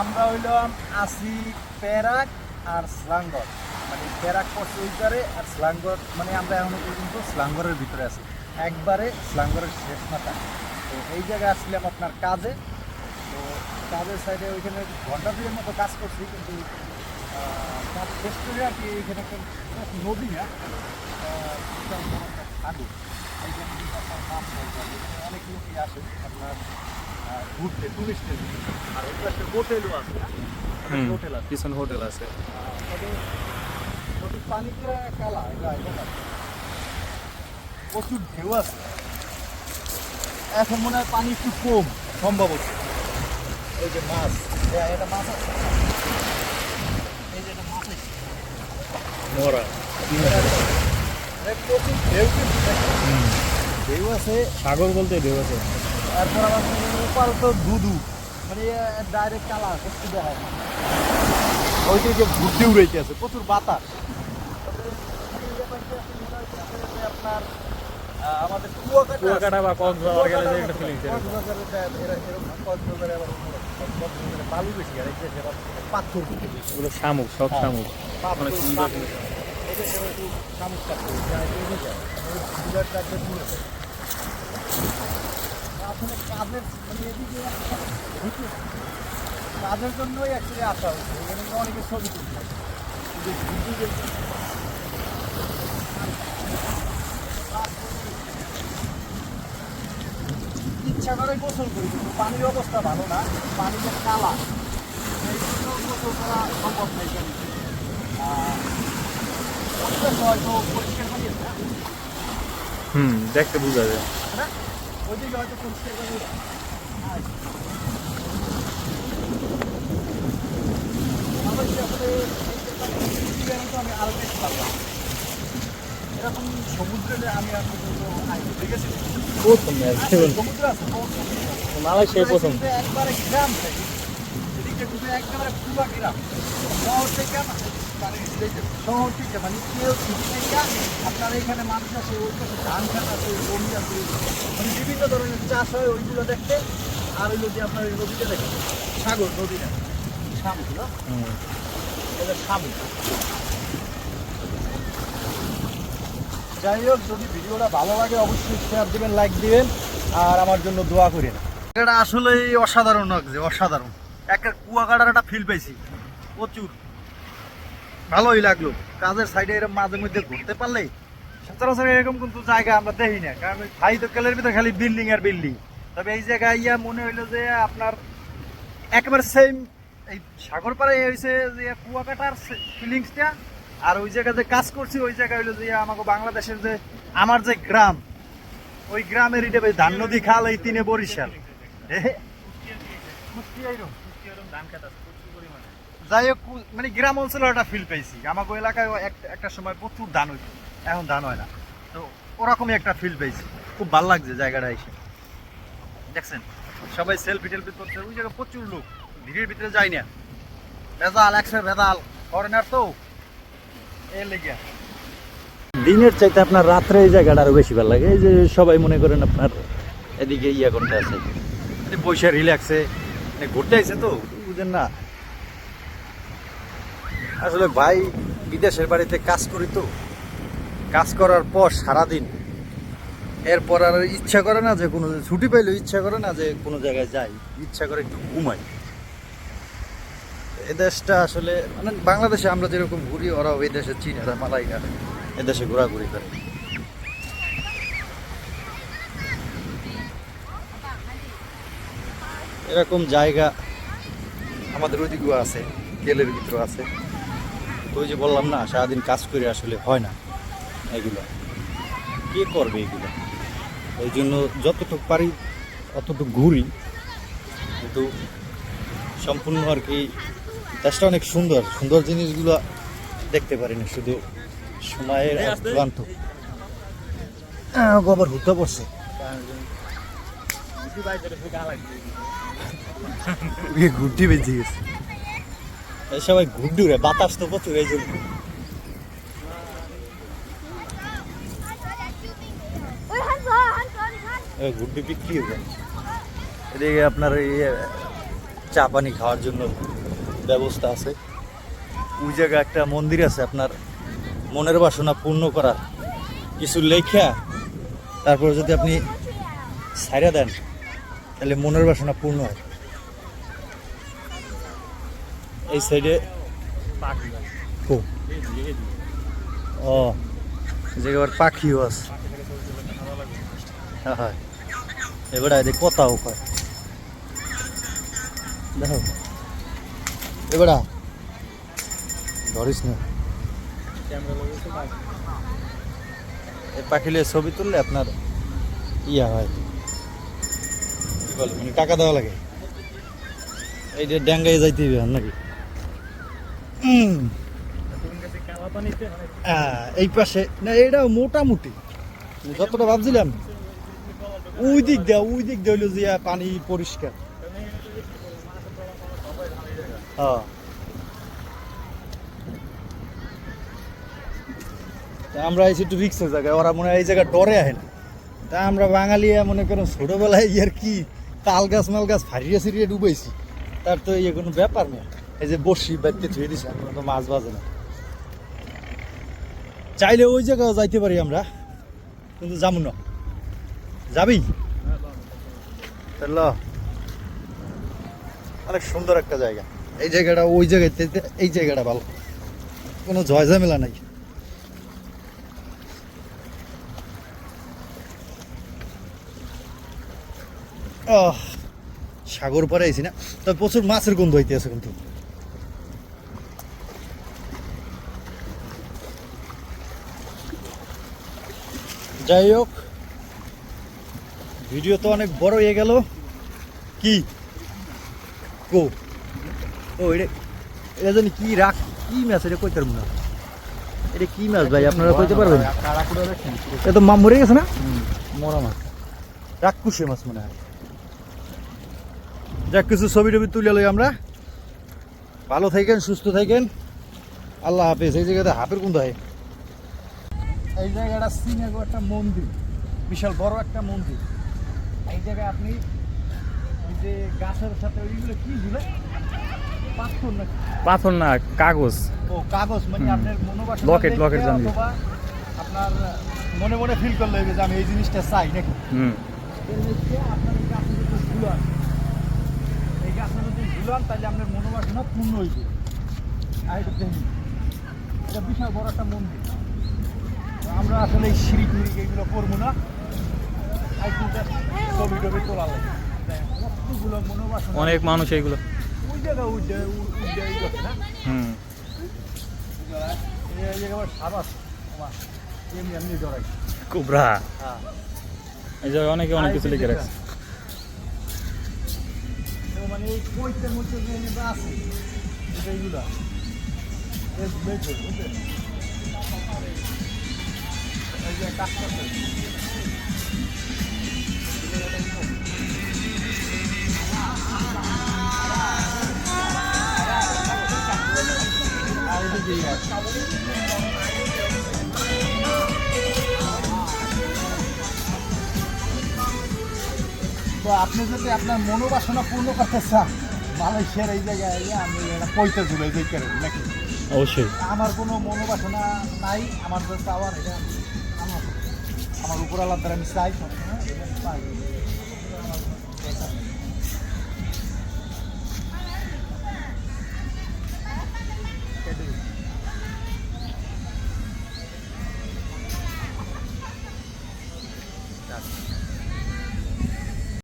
আমরা হইলাম আসি প্যারাক আর স্লাঙ্গর, মানে প্যারাক পড়ছে ওইটারে আর স্লাঙ্গর মানে আমরা এখনো পর্যন্ত স্লাঙ্গরের ভিতরে আছি, একবারে স্লাঙ্গরের শেষ মাথা। তো এই জায়গায় আসছিলাম আপনার কাজে। তো কাজের সাইডে ওইখানে ঘন্টা দুয়ের মতো কাজ করছি, কিন্তু কাজ শেষ করে আর কি এখানে একটা নদী না খাদু, এইখানে কিন্তু আপনার মাছ ধরতে হয়। এখানে অনেক লোকই আসে আপনার ঘুরতে, টুরিস্টের। আর ওই একটা হোটেলও আছে, হোটেল আছে, পিছন হোটেল আছে। তবে নদীর পানিটা কালা, এটা প্রচুর ঢেউ আছে। এখন মনে হয় পানি একটু কম সম্ভবত। এই যে মাছ, এটা মাছ আছে, এই যে এটা মাছ আছে মরা প্রচুর ঢেউ, কিন্তু ঢেউ আছে, সাগর বলতে ঢেউ আছে। তারপর আবার উপার তো দুধু, মানে ডাইরেক্ট কালা কিছু দেখা যায়। ওইটা যে ঘুরতে উড়াইতে আছে, প্রচুর বাতাস। আপনার আমাদের কুয়াকাটা বা কক্সবাজার গেলে যে একটা ফিলিংস বালু বেশি, আর এই যে পাথর, এগুলো শামুক, সব শামুক অনেক সুন্দর। আসলে কাজের মানে এদিকে কাজের জন্যই অ্যাকচুয়ালি আসা হচ্ছে। এখানে অনেকে ছবি তুলছে, ইচ্ছা করে গোসল করি, কিন্তু পানির অবস্থা ভালো না, পানি যে কালা, এই জন্য গোসল করা সম্ভব নেই। হয়তো পরিষ্কার পানি আছে না, দেখতে বোঝা যায়। ওইদিকে হয়তো পরিষ্কার পানি আছে। আমি আরো বেশি পারলাম এরকম সমুদ্রে আমি আর দেখেছি, সমুদ্র আছে মালয়েশিয়ায় প্রথম। একবারে গ্রাম থেকে এদিকে ঢুকে একেবারে পুরো গ্রাম, শহর থেকে শহর থেকে মানে কেউ থেকে আপনার এখানে মানুষ আছে, ওই পাশে ধান খাত আছে, জমি আছে, মানে বিভিন্ন ধরনের চাষ হয় ওইগুলো দেখতে। আর ওই যে আপনার ওই নদীটা দেখে, সাগর নদী না, শামুক, এটা শামুক। যাই হোক, যদি ভিডিওটা ভালো লাগে অবশ্যই শেয়ার দিবেন, লাইক দিবেন, আর আমার জন্য দোয়া করেন। এটা আসলেই অসাধারণ লাগছে, অসাধারণ। একটা কুয়াকাটার একটা ফিল পাইছি, প্রচুর ভালোই লাগলো। কাজের সাইডে এরকম মাঝে মধ্যে ঘুরতে পারলে, সচরাচর এরকম কিন্তু জায়গা আমরা দেখি না, কারণ ওই ভাই তো কালের ভিতরে খালি বিল্ডিং আর বিল্ডিং। তবে এই জায়গায় ইয়া মনে হইলো যে আপনার একেবারে সেম এই সাগর পাড়ে হয়েছে যে কুয়াকাটার ফিলিংসটা। আর ওই জায়গায় যে কাজ করছি ওই জায়গায় হইলো যে আমাকে বাংলাদেশের যে আমার যে গ্রাম, ওই গ্রামের এটা ধান নদী খাল, এই তিনে বরিশাল। যাই হোক, মানে গ্রাম অঞ্চলের একটা ফিল পেয়েছি। আমাকে এলাকায় একটা সময় প্রচুর ধান হইতো, এখন ধান হয় না। তো ওরকমই একটা ফিল পেয়েছি, খুব ভালো লাগছে জায়গাটা এসে। দেখছেন সবাই সেলফি টেলফি করছে, ওই জায়গায় প্রচুর লোক, ভিড়ের ভিতরে যাই না, ভেজাল একশো ভেজাল, ফরেনার তো এর লেগে। দিনের চাইতে আপনার রাত্রে এই জায়গাটা আরো বেশি ভালো লাগে। এই যে সবাই মনে করেন আপনার এদিকে ইয়া করতে আছে, বসে রিল্যাক্সে ঘুরতে আসছে, তো বুঝেন না। আসলে ভাই বিদেশের বাড়িতে কাজ করি, তো কাজ করার পর সারাদিন এরপর আর ইচ্ছা করে না যে কোনো ছুটি পাইলেও ইচ্ছা করে না যে কোনো জায়গায় যাই, ইচ্ছা করে একটু ঘুমাই। এ দেশটা আসলে মানে বাংলাদেশে আমরা যেরকম ঘুরি, ওরাও এই দেশে চীনারা মালাইকারা এদেশে ঘোরাঘুরি করে। এরকম জায়গা আমাদের ওইদিকেও আছে, কেলের ভিতরে আছে। তো ওই যে বললাম না, সারাদিন কাজ করে আসলে হয় না এগুলো, কে করবে এগুলো। ওই জন্য যতটুকু পারি অতটুকু ঘুরি, কিন্তু সম্পূর্ণ আর কি দেশটা অনেক সুন্দর, সুন্দর জিনিসগুলো দেখতে পারি না, শুধু সময়ের ক্লান্ত। আবার হুতে পড়ছে, ঘুরটি বেঁচে গেছে। সবাই ঘুরডুরে, বাতাস তো প্রচুর, এই জন্য ঘুরটি বিক্রি হয়ে যায়। এদিকে আপনার চা পানি খাওয়ার জন্য ব্যবস্থা আছে। ওই জায়গায় একটা মন্দির আছে আপনার মনের বাসনা পূর্ণ করার কিছু লেখা, তারপরে যদি আপনি ছাইরা দেন তাহলে মনের বাসনা পূর্ণ হয়। এই সাইডে ও জায়গার পাখিও আছে। হ্যাঁ হ্যাঁ, এবারে এদের কথাও কয় দেখো, এবারে ধরিস না। এই পাখিলে ছবি তুললে আপনার ইয়া হয়, কি বলে মানে টাকা দেওয়া লাগে। এই যে ড্যাঙ্গাই যাইতে হবে নাকি? এই পাশে না, এটা মোটামুটি যতটা ভাবছিলাম ওই দিক দেওয়া হইলো যে পানি পরিষ্কার। হ্যাঁ, আমরা এসে একটু রিক্সের জায়গায়, ওরা মনে হয় এই জায়গায় ডরে আহে না। তা আমরা বাঙালি মনে করেন ছোটবেলায় ইয়ার কি তাল গাছ মাল গাছ ফারিয়ে সিরিয়ে ডুবাইছি, তার তো ইয়ে কোনো ব্যাপার নেই। এই যে বসি বাড়িতে ধুয়ে দিছে, আমরা তো মাছ বাজে না। চাইলে ওই জায়গাও যাইতে পারি আমরা, কিন্তু যাবো না। যাবি? অনেক সুন্দর একটা জায়গা এই জায়গাটা। ওই জায়গায় এই জায়গাটা ভালো, কোনো ঝয়ঝামেলা নাই। সাগর পারে আইছি না, তবে প্রচুর মাছের গন্ধ হইতে আছে। কিন্তু যাই হোক, ভিডিও তো অনেক বড় হয়ে গেল। কি ও এটা জানি কি রাখ, কি মাছ এটা কইতে পারবো না। এটা কি মাছ ভাই, আপনারা কইতে পারবেন? এটা তো মরে গেছে না, মরা মাছ, রাক্ষসী মাছ মনে হয়। যাক, কিছু ছবি টবি তুলে লই আমরা। ভালো থাকেন, সুস্থ থাকেন, আল্লাহ হাফেজ। এই জায়গাতে হাফের কোন হয়? এই জায়গাটা সিনেগো একটা মন্দির, বিশাল বড় একটা মন্দির। এই জায়গায় আপনি ওই যে গাছের সাথে ওইগুলো কি ঝুলে, পাথর না? পাথর না, কাগজ। ও কাগজ, মানে আপনার মনোবাসনা লকেট জানি, অথবা আপনার মনে মনে ফিল করলে যে আমি এই জিনিসটা চাই নাকি। আপনার এই গাছের যদি ঝুলান, এই গাছের যদি ঝুলান তাহলে আপনার মনোবাসনা পূর্ণ হইবে। আর এটা দেখুন, এটা বিশাল বড় একটা মন্দির। আমরা আসলে এই সিঁড়ি টুড়ি এগুলো করবো না, ছবি টবি তোলা লাগে। কতগুলো মনোবাসনা, অনেক মানুষ এইগুলো ওই জায়গা না এমনি ডরাই কুবরা। হ্যাঁ, এই জায়গায় অনেকে অনেক কিছু লিখে রাখছে। মানে এই কইতের মধ্যে যে আছে এইগুলা এই যে কাজ করতে তো আপনি যদি আপনার মনোবাসনা পূর্ণ করতে চান, মালয়েশিয়ার এই জায়গায় আমি পয়সা ঝুলে যেতে পারেন নাকি? অবশ্যই। আমার কোনো মনোবাসনা নাই, আমার যে চাওয়ার এটা আমার উপর আল্লাহ দ্বারা আমি চাই, সবসময় এটা আমি পাই।